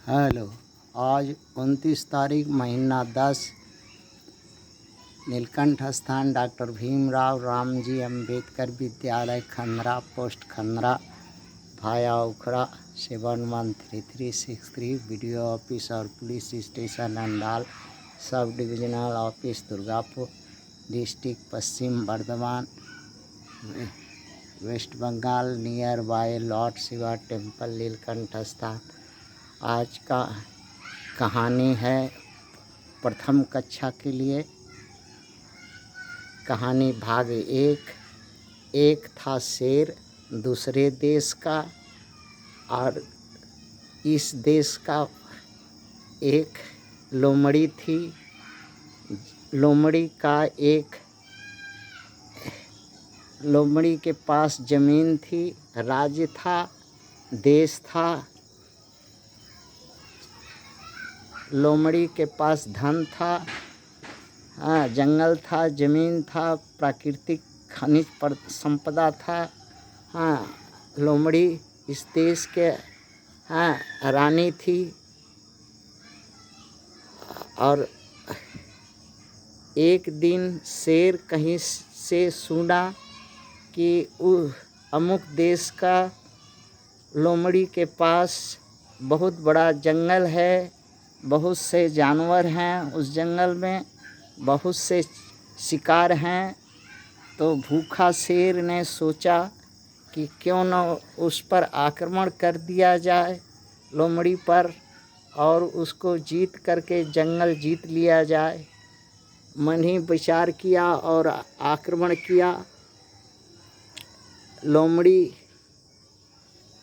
Hello. आज 29 तारीख महीना 10 नीलकंठ स्थान डॉक्टर भीमराव रामजी अंबेडकर विद्यालय खंदरा पोस्ट खंदरा भाया उखड़ा 713363 वीडियो ऑफिस और police station Andal sub divisional office Durgapur district Paschim Bardhaman west Bengal nearby lord Shiva temple Nilkanth स्थान। आज का कहानी है प्रथम कक्षा के लिए। कहानी भाग एक था शेर दूसरे देश का, और इस देश का एक लोमड़ी थी। लोमड़ी के पास ज़मीन थी, राज्य था, देश था। लोमड़ी के पास धन था, जंगल था, ज़मीन था, प्राकृतिक खनिज संपदा था। लोमड़ी इस देश के रानी थी। और एक दिन शेर कहीं से सुना कि अमुक देश का लोमड़ी के पास बहुत बड़ा जंगल है, बहुत से जानवर हैं, उस जंगल में बहुत से शिकार हैं। तो भूखा शेर ने सोचा कि क्यों न उस पर आक्रमण कर दिया जाए, लोमड़ी पर, और उसको जीत करके जंगल जीत लिया जाए। मन ही विचार किया और आक्रमण किया। लोमड़ी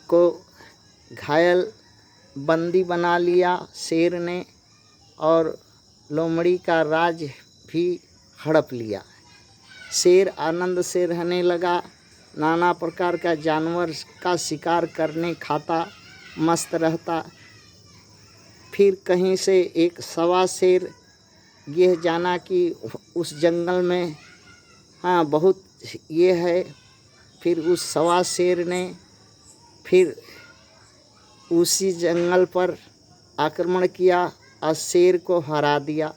को घायल बंदी बना लिया शेर ने, और लोमड़ी का राज भी हड़प लिया। शेर आनंद से रहने लगा, नाना प्रकार का जानवर का शिकार करने खाता, मस्त रहता। फिर कहीं से एक सवा शेर यह जाना कि उस जंगल में बहुत ये है। फिर उस सवा शेर ने फिर उसी जंगल पर आक्रमण किया और शेर को हरा दिया।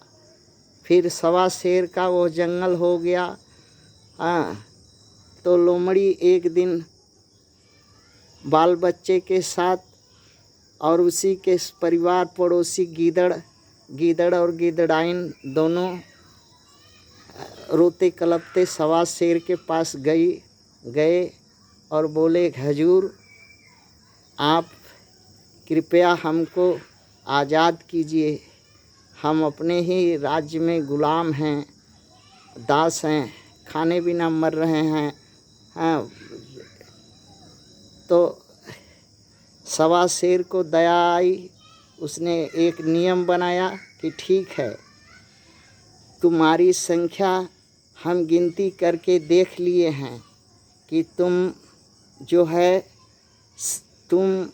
फिर सवा शेर का वो जंगल हो गया। तो लोमड़ी एक दिन बाल बच्चे के साथ और उसी के परिवार पड़ोसी गीदड़ और गीदड़ाइन दोनों रोते कलपते सवा शेर के पास गए और बोले, हुजूर आप कृपया हमको आज़ाद कीजिए, हम अपने ही राज्य में गुलाम हैं, दास हैं, खाने बिना मर रहे हैं। तो सवा शेर को दया आई। उसने एक नियम बनाया कि ठीक है, तुम्हारी संख्या हम गिनती करके देख लिए हैं कि तुम जो है, तुम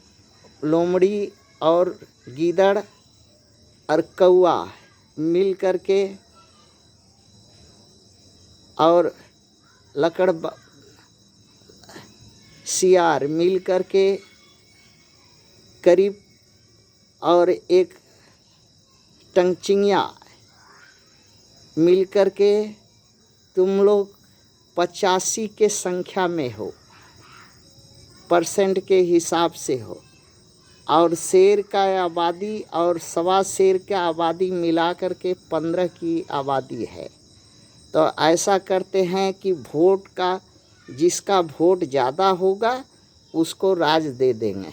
लोमड़ी और गीदड़ और कौआ मिल करके और सियार मिल करके करीब, और एक टंगचिंगिया मिल करके तुम लोग 85 के संख्या में हो, परसेंट के हिसाब से हो। और शेर का आबादी और सवा शेर का आबादी मिला कर के 15 की आबादी है। तो ऐसा करते हैं कि वोट का, जिसका वोट ज़्यादा होगा उसको राज दे देंगे।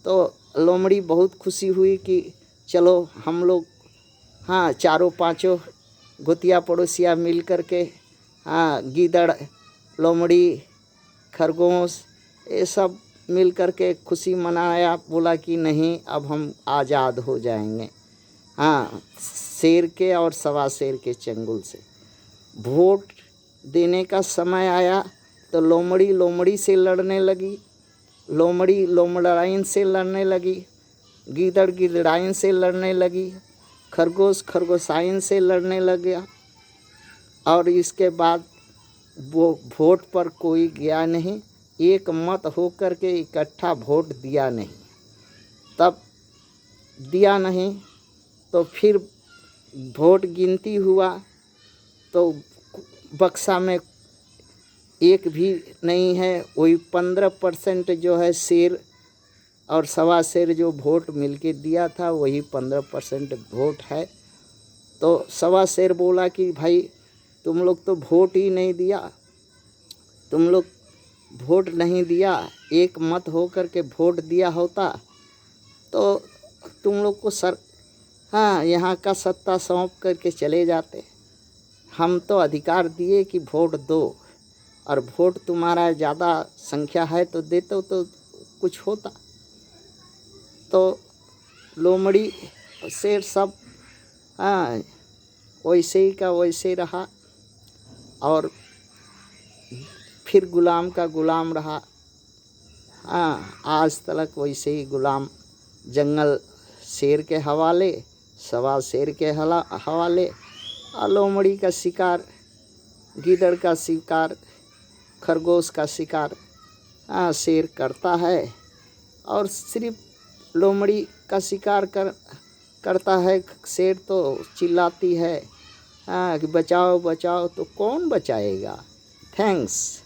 तो लोमड़ी बहुत खुशी हुई कि चलो हम लोग चारों पांचों गोतिया पड़ोसिया मिल कर के गीदड़, लोमड़ी, खरगोश, ये सब मिल कर के खुशी मनाया। बोला कि नहीं, अब हम आज़ाद हो जाएंगे शेर के और सवा शेर के चंगुल से। वोट देने का समय आया तो लोमड़ी से लड़ने लगी, लोमड़ी लोमड़ाइन से लड़ने लगी, गीदड़ गिदड़ाइन से लड़ने लगी, खरगोश खरगोशाइन से लड़ने लग गया। और इसके बाद वो वोट पर कोई गया नहीं, एक मत हो कर के इकट्ठा वोट दिया नहीं। तब दिया नहीं, तो फिर वोट गिनती हुआ तो बक्सा में एक भी नहीं है। वही 15% जो है शेर और सवा शेर जो वोट मिलके दिया था वही 15% वोट है। तो सवा शेर बोला कि भाई तुम लोग तो वोट ही नहीं दिया, तुम लोग वोट नहीं दिया, एक मत हो कर के वोट दिया होता तो तुम लोग को हाँ यहाँ का सत्ता सौंप करके चले जाते। हम तो अधिकार दिए कि वोट दो, और वोट तुम्हारा ज़्यादा संख्या है तो देते तो कुछ होता। तो लोमड़ी शेर सब हाँ वैसे ही का वैसे रहा, और फिर गुलाम का गुलाम रहा। हाँ आज तक वैसे ही गुलाम, जंगल शेर के हवाले, सवा शेर के हवाले, और लोमड़ी का शिकार, गीदड़ का शिकार, खरगोश का शिकार शेर करता है। और सिर्फ लोमड़ी का शिकार करता है। शेर तो चिल्लाती है कि बचाओ बचाओ, तो कौन बचाएगा। थैंक्स।